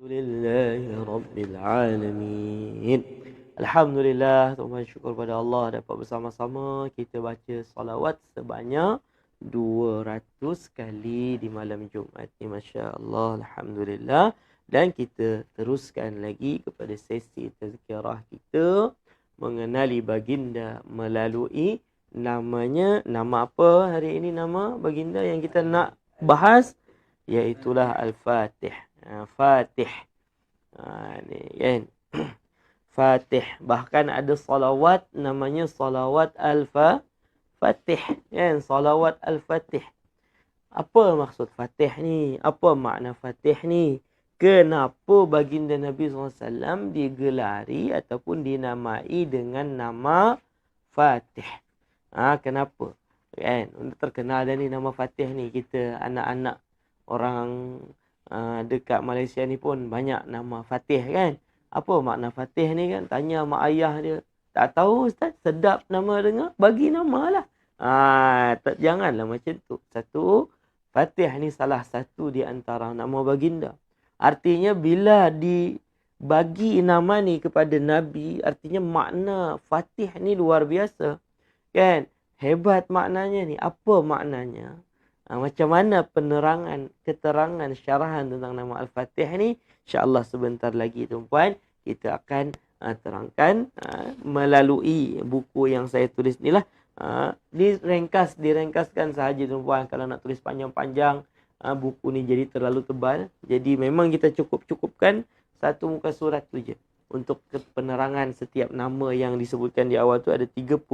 Alhamdulillahirrabbilalamin. Alhamdulillah, tuhan syukur pada Allah dapat bersama-sama kita baca salawat sebanyak 200 kali di malam Jumaat ni. Masya Allah, Alhamdulillah. Dan kita teruskan lagi kepada sesi tazkirah kita mengenali baginda melalui namanya. Nama apa hari ini nama baginda yang kita nak bahas? Iaitulah Al-Fatih. Fatih. Ni kan. Fatih. Bahkan ada salawat namanya salawat Al-Fatih. Kan? Salawat Al-Fatih. Apa maksud Fatih ni? Apa makna Fatih ni? Kenapa baginda Nabi SAW digelari ataupun dinamai dengan nama Fatih? Kenapa? Kan? Untuk terkenal dah ni nama Fatih ni. Kita anak-anak orang dekat Malaysia ni pun banyak nama Fatih kan. Apa makna Fatih ni kan? Tanya mak ayah dia. Tak tahu ustaz, sedap nama dengar, bagi nama lah. Janganlah macam tu. Satu, Fatih ni salah satu di antara nama baginda. Artinya bila dibagi nama ni kepada Nabi, artinya makna Fatih ni luar biasa. Kan? Hebat maknanya ni. Apa maknanya? Macam mana penerangan, keterangan, syarahan tentang nama Al-Fatih ni? InsyaAllah sebentar lagi tuan-puan kita akan terangkan melalui buku yang saya tulis ni lah. Direngkaskan sahaja tuan-puan. Kalau nak tulis panjang-panjang, buku ni jadi terlalu tebal. Jadi memang kita cukupkan satu muka surat tu je. Untuk penerangan setiap nama yang disebutkan di awal tu ada 35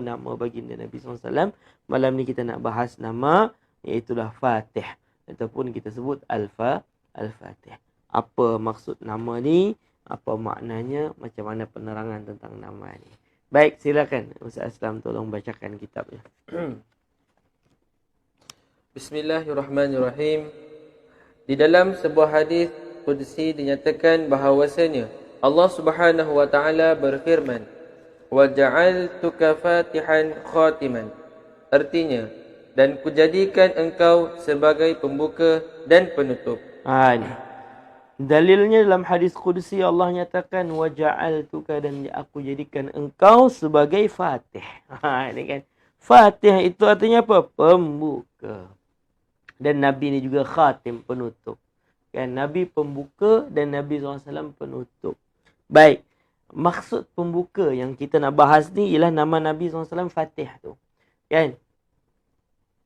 nama baginda Nabi SAW. Malam ni kita nak bahas nama iaitulah Fatih ataupun kita sebut Al-Fatih. Apa maksud nama ni? Apa maknanya? Macam mana penerangan tentang nama ni? Baik, silakan Ustaz Aslam tolong bacakan kitabnya. Bismillahirrahmanirrahim. Di dalam sebuah hadis qudsi dinyatakan bahawasanya Allah Subhanahu wa taala berfirman, "Wa ja'altuka fatihan khatiman." Artinya, dan kujadikan engkau sebagai pembuka dan penutup. Ni. Dalilnya dalam hadis qudsi Allah nyatakan wa ja'altuka, dan aku jadikan engkau sebagai Fatih. Ini kan. Fatih itu artinya apa? Pembuka. Dan Nabi ni juga khatim, penutup. Kan, Nabi pembuka dan Nabi SAW penutup. Baik. Maksud pembuka yang kita nak bahas ni ialah nama Nabi SAW Fatih tu. Kan?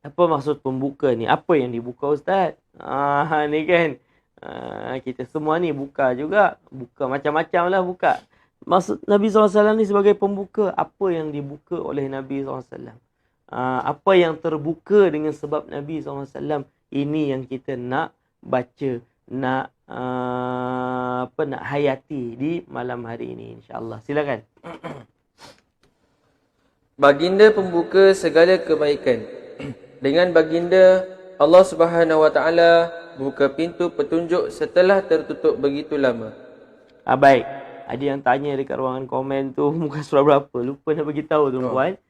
Apa maksud pembuka ni? Apa yang dibuka ustaz? Ni kan. Kita semua ni buka juga. Buka macam-macam lah buka. Maksud Nabi SAW ni sebagai pembuka. Apa yang dibuka oleh Nabi SAW? Apa yang terbuka dengan sebab Nabi SAW? Ini yang kita nak baca. Nak nak hayati di malam hari ini insyaAllah. Silakan. Baginda pembuka segala kebaikan. Dengan baginda, Allah Subhanahu wa taala buka pintu petunjuk setelah tertutup begitu lama. Baik. Ada yang tanya dekat ruangan komen tu muka surat berapa? Lupa nak bagi tahu tuan-puan.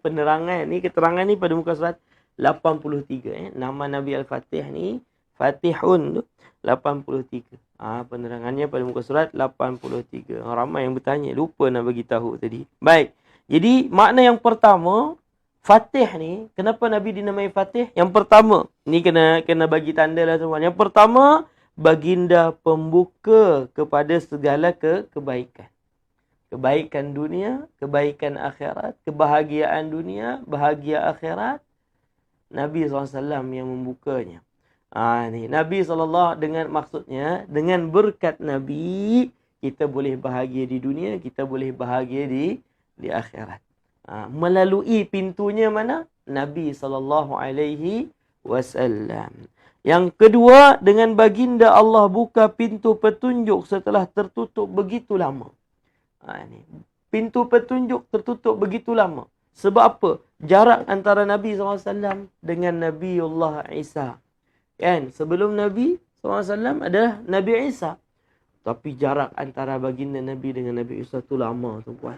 Penerangan ni, keterangan ni pada muka surat 83. Nama Nabi Al-Fatih ni Fatihun tu 83. Penerangannya pada muka surat 83. Ramai yang bertanya, lupa nak bagi tahu tadi. Baik. Jadi makna yang pertama, Fatih ni, kenapa Nabi dinamai Fatih? Yang pertama, ni kena bagi tanda lah tuan. Yang pertama, baginda pembuka kepada segala kebaikan. Kebaikan dunia, kebaikan akhirat, kebahagiaan dunia, bahagia akhirat. Nabi SAW yang membukanya. Ni Nabi SAW maksudnya, dengan berkat Nabi, kita boleh bahagia di dunia, kita boleh bahagia di akhirat. Melalui pintunya mana? Nabi SAW. Yang kedua, dengan baginda Allah buka pintu petunjuk setelah tertutup begitu lama. Pintu petunjuk tertutup begitu lama. Sebab apa? Jarak antara Nabi SAW dengan Nabiullah Isa. Kan? Sebelum Nabi SAW adalah Nabi Isa. Tapi jarak antara baginda Nabi dengan Nabi Isa tu lama tuan-puan.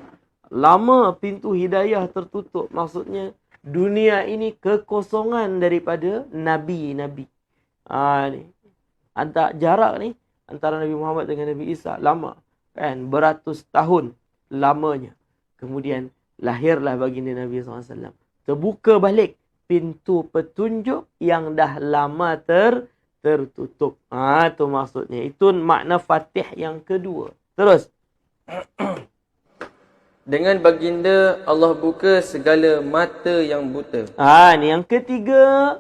Lama pintu hidayah tertutup. Maksudnya dunia ini kekosongan daripada Nabi-Nabi. Antara jarak ni antara Nabi Muhammad dengan Nabi Isa. Lama. Kan? Beratus tahun lamanya. Kemudian lahirlah baginda Nabi SAW. Terbuka balik pintu petunjuk yang dah lama tertutup. Itu maksudnya. Itu makna Fatih yang kedua. Terus. Dengan baginda Allah buka segala mata yang buta. Ni yang ketiga.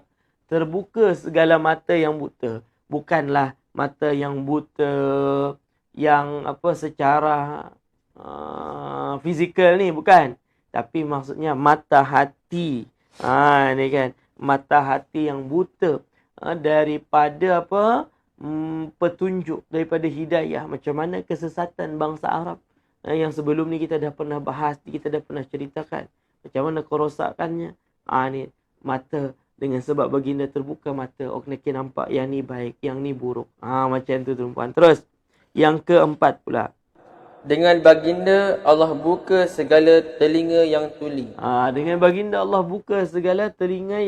Terbuka segala mata yang buta. Bukanlah mata yang buta yang secara fizikal ni, bukan. Tapi maksudnya mata hati. Ni kan, mata hati yang buta daripada petunjuk, daripada hidayah. Macam mana kesesatan bangsa Arab yang sebelum ni kita dah pernah bahas, kita dah pernah ceritakan. Macam mana kerosakannya. Ni mata, dengan sebab baginda terbuka mata, orang nampak yang ni baik, yang ni buruk. Macam tu tuan-puan. Terus yang keempat pula. Dengan baginda Allah buka segala telinga yang tuli. Dengan baginda Allah buka segala telinga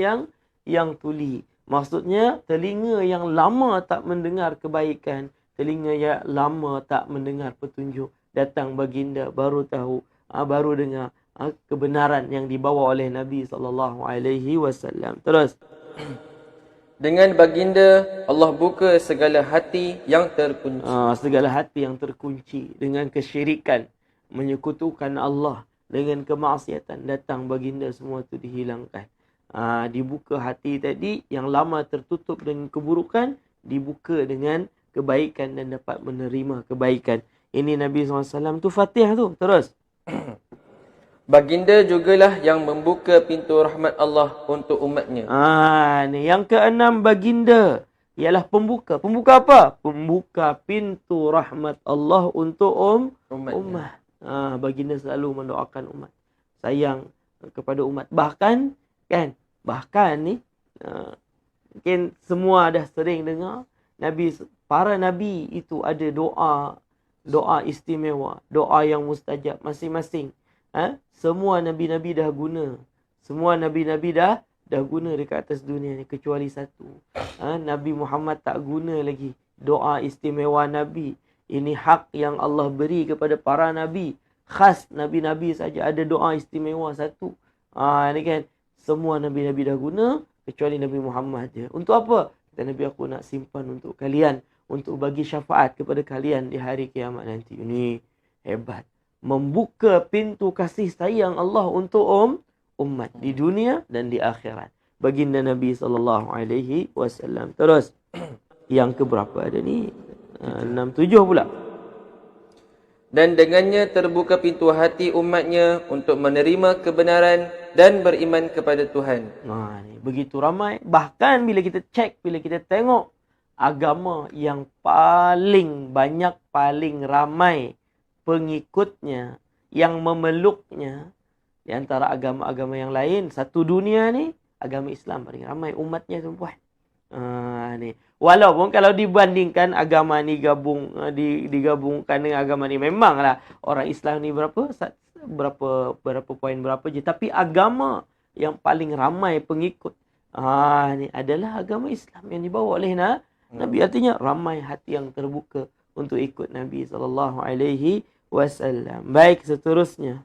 yang tuli. Maksudnya telinga yang lama tak mendengar kebaikan, telinga yang lama tak mendengar petunjuk, datang baginda baru tahu, baru dengar kebenaran yang dibawa oleh Nabi SAW. Terus. Dengan baginda Allah buka segala hati yang terkunci. Segala hati yang terkunci dengan kesyirikan, menyekutukan Allah dengan kemaksiatan, datang baginda semua itu dihilangkan. Dibuka hati tadi yang lama tertutup dengan keburukan, dibuka dengan kebaikan dan dapat menerima kebaikan. Ini Nabi SAW tu Fatih tu. Terus. Baginda jugalah yang membuka pintu rahmat Allah untuk umatnya. Ni yang keenam, baginda ialah pembuka. Pembuka apa? Pembuka pintu rahmat Allah untuk umat. Baginda selalu mendoakan umat, sayang kepada umat. Bahkan ni mungkin semua dah sering dengar para nabi itu ada doa istimewa, doa yang mustajab masing-masing. Semua nabi-nabi dah guna. Semua nabi-nabi dah guna dekat atas dunia ni, kecuali satu. Nabi Muhammad tak guna lagi doa istimewa nabi. Ini hak yang Allah beri kepada para nabi. Khas nabi-nabi saja ada doa istimewa satu. Ni kan, semua nabi-nabi dah guna kecuali Nabi Muhammad je. Untuk apa? Kata Nabi, aku nak simpan untuk kalian, untuk bagi syafaat kepada kalian di hari kiamat nanti. Ini hebat. Membuka pintu kasih sayang Allah untuk umat di dunia dan di akhirat. Baginda Nabi SAW. Terus. Yang keberapa ada ni? 6, 7 pula. Dan dengannya terbuka pintu hati umatnya untuk menerima kebenaran dan beriman kepada Tuhan. Ni begitu ramai. Bahkan bila kita cek, bila kita tengok agama yang paling banyak, paling ramai pengikutnya, yang memeluknya di antara agama-agama yang lain, satu dunia ni, agama Islam paling ramai umatnya tuan-puan. Ni. Walaupun kalau dibandingkan agama ni digabungkan dengan agama ni, memanglah orang Islam ni berapa poin berapa je, tapi agama yang paling ramai pengikut ni adalah agama Islam yang dibawa oleh Nabi. Artinya ramai hati yang terbuka untuk ikut Nabi SAW. Baik, seterusnya.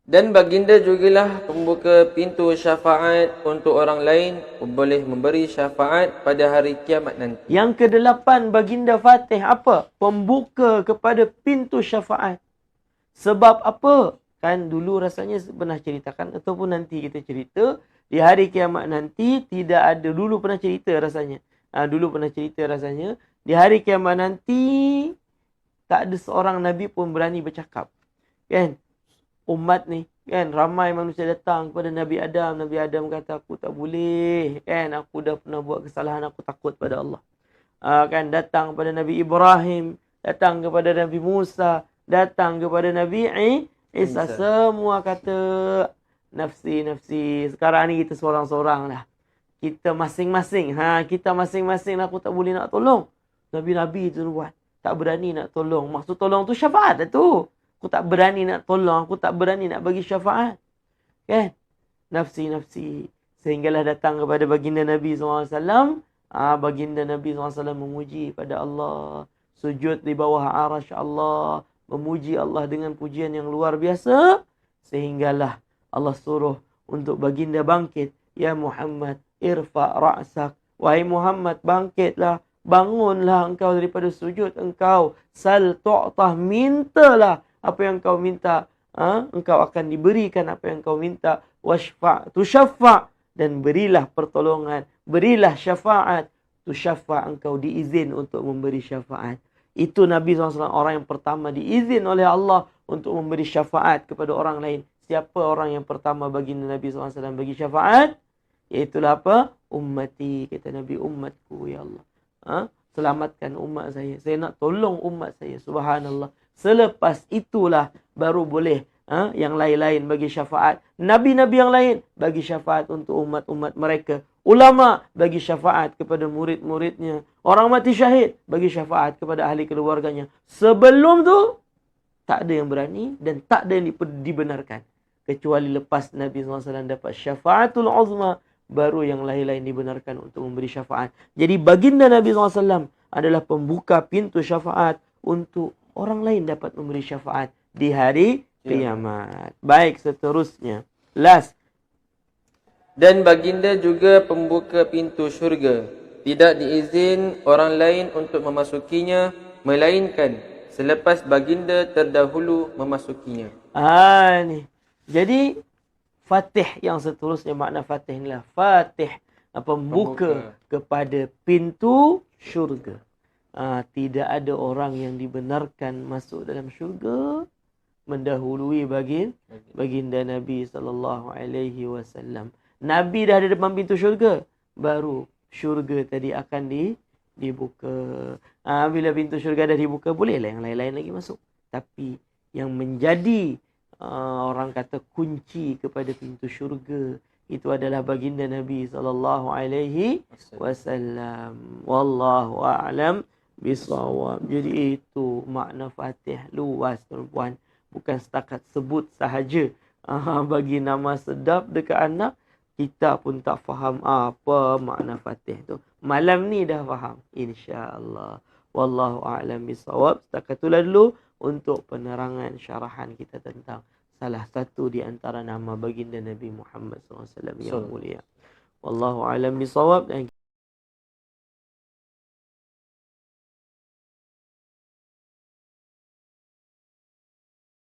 Dan baginda jugalah pembuka pintu syafaat untuk orang lain, boleh memberi syafaat pada hari kiamat nanti. Yang ke-8, baginda Fatih apa? Pembuka kepada pintu syafaat. Sebab apa? Kan dulu rasanya pernah ceritakan, ataupun nanti kita cerita, di hari kiamat nanti tidak ada, dulu pernah cerita rasanya. Di hari kiamat nanti tak ada seorang Nabi pun berani bercakap. Kan? Umat ni, kan, ramai manusia datang kepada Nabi Adam. Nabi Adam kata, aku tak boleh. Kan, aku dah pernah buat kesalahan, aku takut pada Allah. Kan, datang kepada Nabi Ibrahim, datang kepada Nabi Musa, datang kepada Nabi Isa. Semua kata, nafsi, nafsi. Sekarang ni kita seorang-seorang lah. Kita masing-masing. Kita masing-masing aku tak boleh nak tolong. Nabi-Nabi tu buat. Tak berani nak tolong. Maksud tolong tu syafaat lah tu. Aku tak berani nak tolong. Aku tak berani nak bagi syafaat. Kan? Nafsi, nafsi. Sehinggalah datang kepada baginda Nabi SAW. Baginda Nabi SAW memuji pada Allah. Sujud di bawah arasy Allah. Memuji Allah dengan pujian yang luar biasa. Sehinggalah Allah suruh untuk baginda bangkit. Ya Muhammad, irfa' ra'sak. Wahai Muhammad, bangkitlah. Bangunlah engkau daripada sujud engkau. Sal tu'tah, mintalah apa yang kau minta. Engkau akan diberikan apa yang kau minta. Washfa' tushaffa', dan berilah pertolongan. Berilah syafaat. Tushaffa', engkau diizin untuk memberi syafaat. Itu Nabi SAW orang yang pertama diizin oleh Allah untuk memberi syafaat kepada orang lain. Siapa orang yang pertama baginda Nabi SAW bagi syafaat? Iaitulah apa? Ummati, kata Nabi, umatku ya Allah. Selamatkan umat saya. Saya nak tolong umat saya. Subhanallah. Selepas itulah baru boleh yang lain-lain bagi syafaat. Nabi-nabi yang lain bagi syafaat untuk umat-umat mereka. Ulama bagi syafaat kepada murid-muridnya. Orang mati syahid bagi syafaat kepada ahli keluarganya. Sebelum tu tak ada yang berani dan tak ada yang dibenarkan. Kecuali lepas Nabi SAW dapat syafaatul uzma, baru yang lain-lain dibenarkan untuk memberi syafaat. Jadi baginda Nabi SAW adalah pembuka pintu syafaat untuk orang lain dapat memberi syafaat di hari kiamat. Baik, seterusnya. Last. Dan baginda juga pembuka pintu syurga. Tidak diizin orang lain untuk memasukinya, melainkan selepas baginda terdahulu memasukinya. Ni. Jadi, Fatih yang seterusnya, makna Fatih inilah Fatih, pembuka kepada pintu syurga. Tidak ada orang yang dibenarkan masuk dalam syurga mendahului baginda Nabi SAW. Nabi dah ada depan pintu syurga, baru syurga tadi akan dibuka. Bila pintu syurga dah dibuka, bolehlah yang lain-lain lagi masuk. Tapi yang menjadi orang kata kunci kepada pintu syurga itu adalah baginda Nabi SAW. Wallahu a'lam bisawab. Jadi itu makna Fatih. Luas tuan-puan. Bukan setakat sebut sahaja. Bagi nama sedap dekat anak, kita pun tak faham apa makna Fatih tu. Malam ni dah faham, insya-Allah. Wallahu a'lam bisawab. Setakat itulah dulu untuk penerangan syarahan kita tentang salah satu di antara nama baginda Nabi Muhammad SAW yang mulia. Wallahu a'lam bisawab.